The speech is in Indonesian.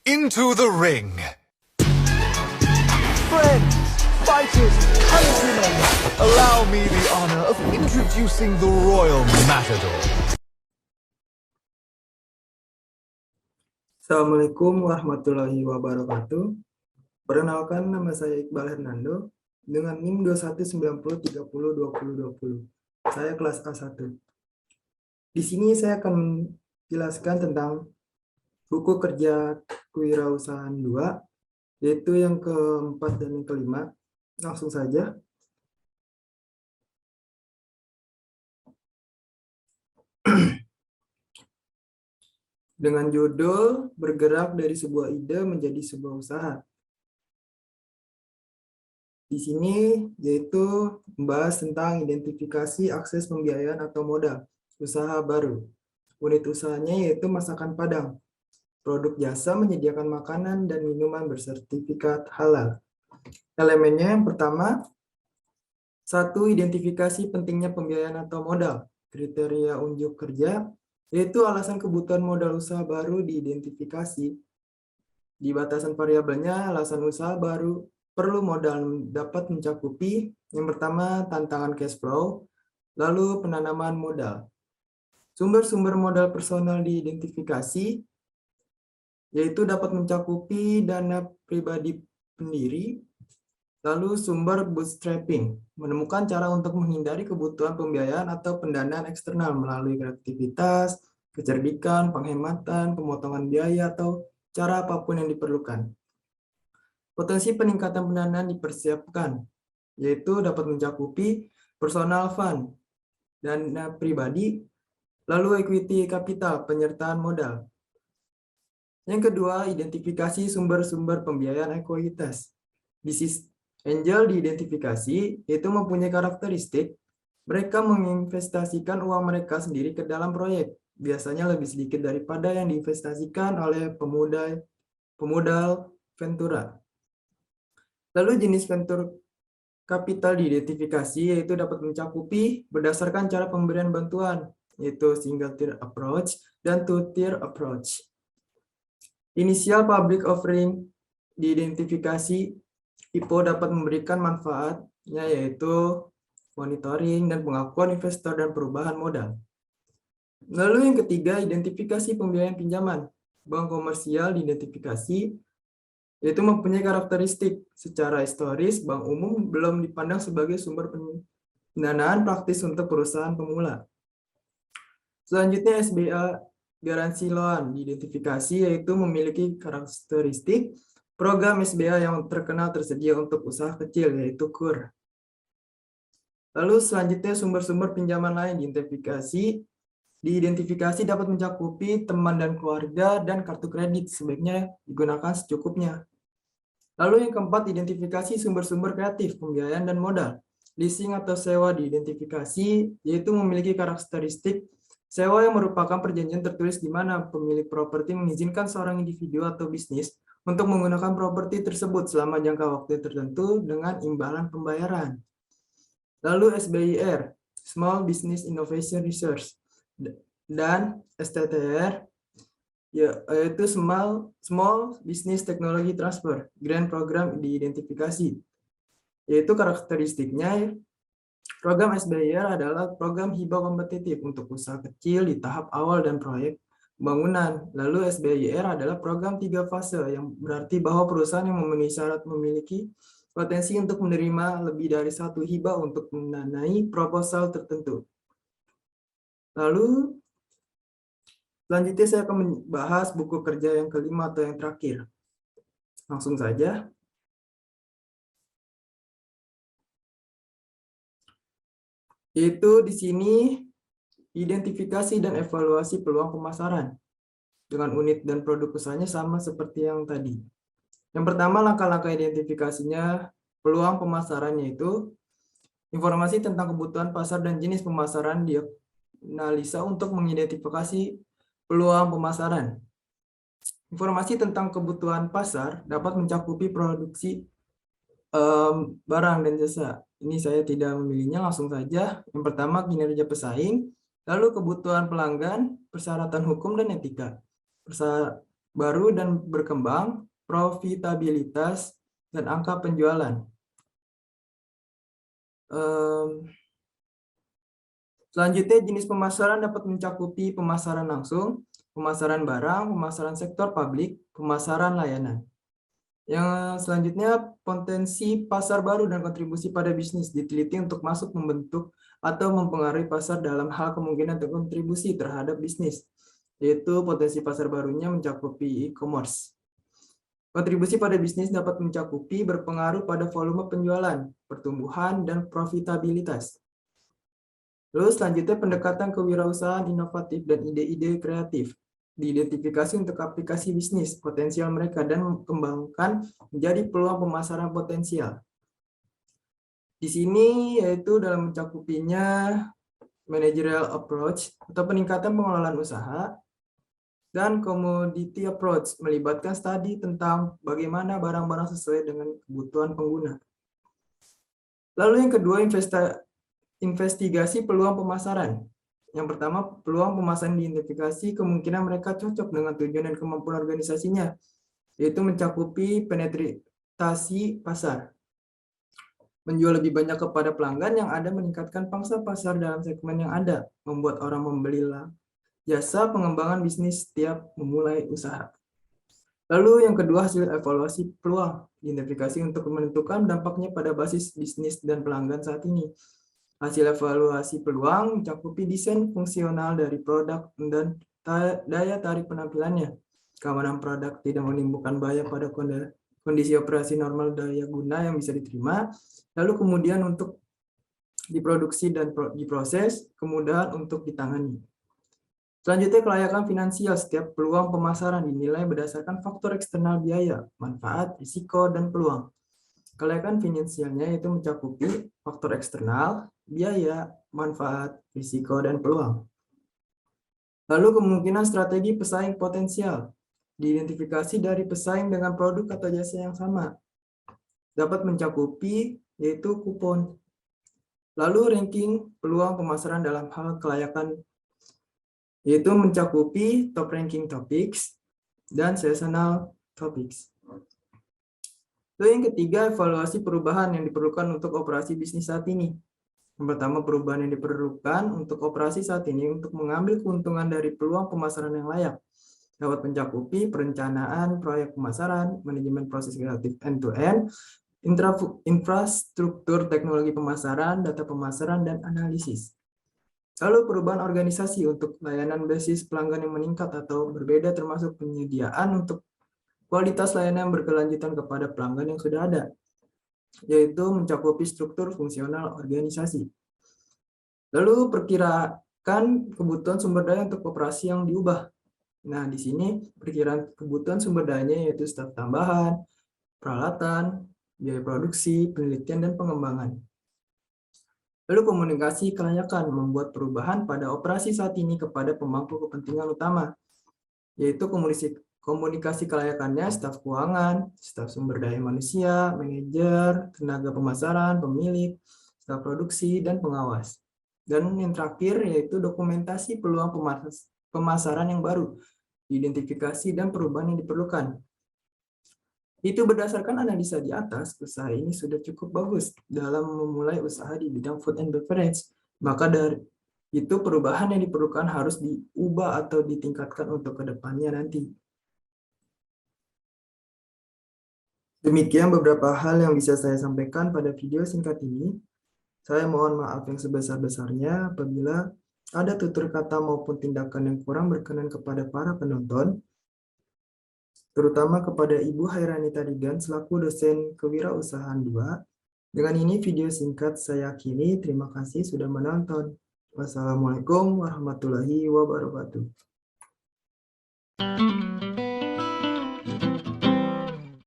Into the ring. Friends, fighters, countrymen, allow me the honor of introducing the Royal Matador. Assalamualaikum warahmatullahi wabarakatuh. Perkenalkan, nama saya Iqbal Hernando dengan NIM 2190302020. Saya kelas A1. Di sini saya akan menjelaskan tentang buku kerja kewirausahaan 2, yaitu yang keempat dan yang kelima. Langsung saja. Dengan judul Bergerak dari sebuah ide menjadi sebuah usaha. Di sini yaitu membahas tentang identifikasi akses pembiayaan atau modal usaha baru. Unit usahanya yaitu masakan Padang. Produk jasa menyediakan makanan dan minuman bersertifikat halal. Elemennya yang pertama, 1. Identifikasi pentingnya pembiayaan atau modal. Kriteria unjuk kerja, yaitu alasan kebutuhan modal usaha baru diidentifikasi. Di batasan variabelnya, alasan usaha baru perlu modal dapat mencakupi yang pertama tantangan cash flow, lalu penanaman modal. Sumber-sumber modal personal diidentifikasi, yaitu dapat mencakupi dana pribadi pendiri, lalu sumber bootstrapping, menemukan cara untuk menghindari kebutuhan pembiayaan atau pendanaan eksternal melalui kreativitas, kecerdikan, penghematan, pemotongan biaya, atau cara apapun yang diperlukan. Potensi peningkatan pendanaan dipersiapkan, yaitu dapat mencakupi personal fund, dana pribadi, lalu equity capital, penyertaan modal. Yang kedua, identifikasi sumber-sumber pembiayaan ekuitas. Business angel diidentifikasi, yaitu mempunyai karakteristik, mereka menginvestasikan uang mereka sendiri ke dalam proyek, biasanya lebih sedikit daripada yang diinvestasikan oleh pemodal ventura. Lalu jenis venture capital diidentifikasi, yaitu dapat mencakupi berdasarkan cara pemberian bantuan, yaitu single tier approach dan two tier approach. Initial public offering diidentifikasi, IPO dapat memberikan manfaatnya, yaitu monitoring dan pengakuan investor dan perubahan modal. Lalu yang ketiga, identifikasi pembiayaan pinjaman. Bank komersial diidentifikasi, yaitu mempunyai karakteristik secara historis, bank umum belum dipandang sebagai sumber pendanaan praktis untuk perusahaan pemula. Selanjutnya SBA garansi loan diidentifikasi, yaitu memiliki karakteristik program SBA yang terkenal tersedia untuk usaha kecil, yaitu KUR. Lalu selanjutnya sumber-sumber pinjaman lain diidentifikasi dapat mencakupi teman dan keluarga dan kartu kredit, sebaiknya digunakan secukupnya. Lalu yang keempat, identifikasi sumber-sumber kreatif, pembiayaan dan modal. Leasing atau sewa diidentifikasi, yaitu memiliki karakteristik sewa yang merupakan perjanjian tertulis di mana pemilik properti mengizinkan seorang individu atau bisnis untuk menggunakan properti tersebut selama jangka waktu tertentu dengan imbalan pembayaran. Lalu SBIR, Small Business Innovation Research, dan STTR, yaitu Small Business Technology Transfer, Grant Program diidentifikasi. Yaitu karakteristiknya, program SBIR adalah program hibah kompetitif untuk usaha kecil di tahap awal dan proyek bangunan. Lalu SBIR adalah program 3 fase, yang berarti bahwa perusahaan yang memenuhi syarat memiliki potensi untuk menerima lebih dari satu hibah untuk mendanai proposal tertentu. Lalu selanjutnya saya akan membahas buku kerja yang kelima atau yang terakhir. Langsung saja. Yaitu di sini identifikasi dan evaluasi peluang pemasaran. Dengan unit dan produk usahanya sama seperti yang tadi. Yang pertama, langkah-langkah identifikasinya peluang pemasarannya itu informasi tentang kebutuhan pasar dan jenis pemasaran dianalisa untuk mengidentifikasi peluang pemasaran. Informasi tentang kebutuhan pasar dapat mencakupi produksi barang dan jasa. Ini saya tidak memilihnya, langsung saja. Yang pertama, kinerja pesaing, lalu kebutuhan pelanggan, persyaratan hukum dan etika. baru dan berkembang, profitabilitas, dan angka penjualan. Selanjutnya, jenis pemasaran dapat mencakupi pemasaran langsung, pemasaran barang, pemasaran sektor publik, pemasaran layanan. Yang selanjutnya, potensi pasar baru dan kontribusi pada bisnis diteliti untuk masuk membentuk atau mempengaruhi pasar dalam hal kemungkinan atau kontribusi terhadap bisnis, yaitu potensi pasar barunya mencakupi e-commerce. Kontribusi pada bisnis dapat mencakupi berpengaruh pada volume penjualan, pertumbuhan, dan profitabilitas. Lalu selanjutnya pendekatan kewirausahaan inovatif dan ide-ide kreatif. Diidentifikasi untuk aplikasi bisnis potensial mereka dan kembangkan menjadi peluang pemasaran potensial. Di sini yaitu dalam mencakupinya managerial approach atau peningkatan pengelolaan usaha, dan commodity approach melibatkan studi tentang bagaimana barang-barang sesuai dengan kebutuhan pengguna. Lalu yang kedua, investigasi peluang pemasaran. Yang pertama, peluang pemasaran diidentifikasi kemungkinan mereka cocok dengan tujuan dan kemampuan organisasinya, yaitu mencakupi penetrasi pasar. Menjual lebih banyak kepada pelanggan yang ada, meningkatkan pangsa pasar dalam segmen yang ada, membuat orang membeli jasa, pengembangan bisnis setiap memulai usaha. Lalu yang kedua, hasil evaluasi peluang, identifikasi untuk menentukan dampaknya pada basis bisnis dan pelanggan saat ini. Hasil evaluasi peluang mencakupi desain fungsional dari produk dan daya tarik penampilannya. Keamanan produk tidak menimbulkan bahaya pada kondisi operasi normal daya guna yang bisa diterima. Lalu kemudian untuk diproduksi dan diproses, kemudahan untuk ditangani. Selanjutnya, kelayakan finansial. Setiap peluang pemasaran dinilai berdasarkan faktor eksternal biaya, manfaat, risiko, dan peluang. Kelayakan finansialnya itu mencakupi faktor eksternal, biaya, manfaat, risiko, dan peluang. Lalu kemungkinan strategi pesaing potensial. Diidentifikasi dari pesaing dengan produk atau jasa yang sama. Dapat mencakupi yaitu kupon. Lalu ranking peluang pemasaran dalam hal kelayakan yaitu mencakupi top ranking topics dan seasonal topics. Lalu yang ketiga, evaluasi perubahan yang diperlukan untuk operasi bisnis saat ini. Yang pertama, perubahan yang diperlukan untuk operasi saat ini untuk mengambil keuntungan dari peluang pemasaran yang layak. Dapat mencakupi perencanaan proyek pemasaran, manajemen proses kreatif end-to-end, infrastruktur teknologi pemasaran, data pemasaran, dan analisis. Lalu perubahan organisasi untuk layanan basis pelanggan yang meningkat atau berbeda, termasuk penyediaan untuk kualitas layanan berkelanjutan kepada pelanggan yang sudah ada, yaitu mencakupi struktur fungsional organisasi. Lalu perkirakan kebutuhan sumber daya untuk operasi yang diubah. Nah, di sini perkiraan kebutuhan sumber dayanya yaitu staf tambahan, peralatan, biaya produksi, penelitian, dan pengembangan. Lalu komunikasi kelayakan membuat perubahan pada operasi saat ini kepada pemangku kepentingan utama, yaitu komunikasi kelayakannya staf keuangan, staf sumber daya manusia, manajer, tenaga pemasaran, pemilik, staf produksi, dan pengawas. Dan yang terakhir yaitu dokumentasi peluang pemasaran yang baru, identifikasi dan perubahan yang diperlukan. Itu berdasarkan analisa di atas, usaha ini sudah cukup bagus dalam memulai usaha di bidang food and beverage. Maka dari itu perubahan yang diperlukan harus diubah atau ditingkatkan untuk kedepannya nanti. Demikian beberapa hal yang bisa saya sampaikan pada video singkat ini. Saya mohon maaf yang sebesar-besarnya apabila ada tutur kata maupun tindakan yang kurang berkenan kepada para penonton, terutama kepada Ibu Hairani Tadigan selaku dosen Kewirausahaan 2. Dengan ini video singkat saya akhiri. Terima kasih sudah menonton. Wassalamualaikum warahmatullahi wabarakatuh.